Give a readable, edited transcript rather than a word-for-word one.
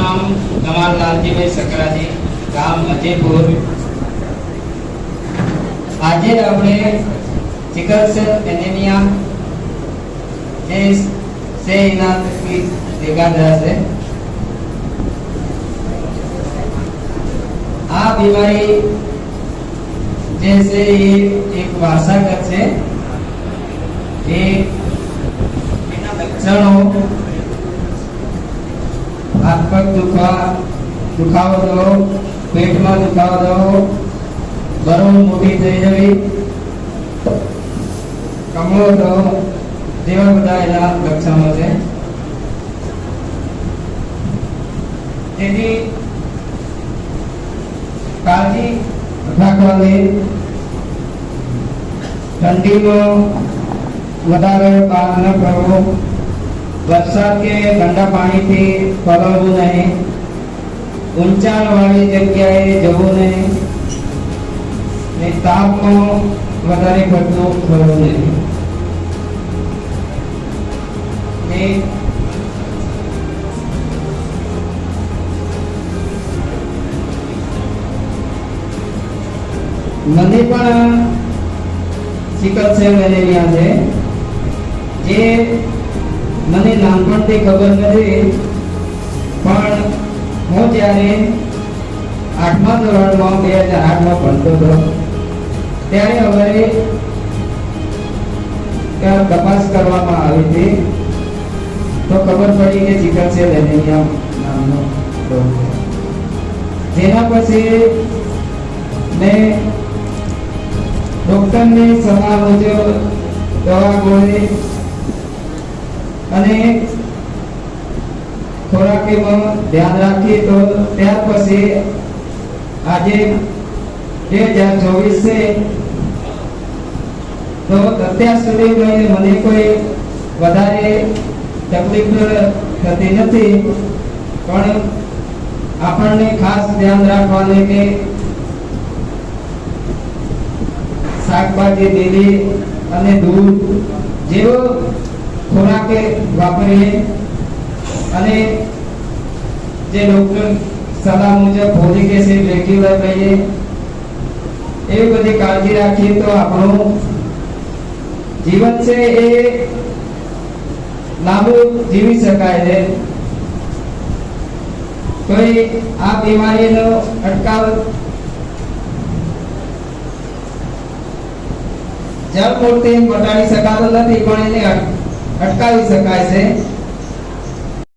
નામ કમાલ લાલજીભાઈ સકરાજી, ગામ અજયપુર। આજે આપણે સિકલ સેલ એનિમિયા જે છે એના ભેગા થયા છે। આ બીમારી જે છે એ એક વારસાગત છે। એના લક્ષણો हाथ पग दुखावो थो, पेट में दुखावो थो, बरोळ मोटी थई जवी, कमळो थो, जेवा बधा एना लक्षणो छे। तेनी काळजी राखवानी। ठंडीमां वधारे बहार न करवो, वरसाद के ठंडा पानी थी पलळવું नहीं, ઊંચાણવાળી જગ્યાએ જવું નહીં, ને તાપમાં વધારે પડતું થવું નહીં। ને મને પણ સિકલ સેલ એનિમિયા છે, જે મને નાનપણથી ખબર નથી, પણ હું જ્યારે 8મા ધોરણમાં 2008માં ભણતો હતો ત્યારે અમારે તપાસ કરવામાં આવી હતી, તો ખબર પડી કે સિકલ સેલ એનિમિયા નામનો રોગ છે। જેના પછી મેં ડોક્ટરની સલાહ મુજબ દવા ગોળી અને ખોરાકીમાં ધ્યાન રાખી, તો ત્યાર પછી આજે 2024 છે, તો અત્યાર સુધી મને કોઈ વધારે તકલીફ થતી નથી। પણ આપણને ખાસ ધ્યાન રાખવાનું કે શાકભાજી લીલી અને દૂધ જેવો ખોરાક વાપરીએ, અને જે ડોક્ટર સલાહ મુજબ ફોલિક એસિડ રેગ્યુલર લઈએ, એવી બધી કાળજી રાખીએ તો આપણું જીવન છે એ લાંબુ જીવી શકાય છે। કોઈ આ બીમારીનો અટકાવ જળ મૂળથી મટાડી શકાતો નથી, પણ એને અટકાવી શકાય છે।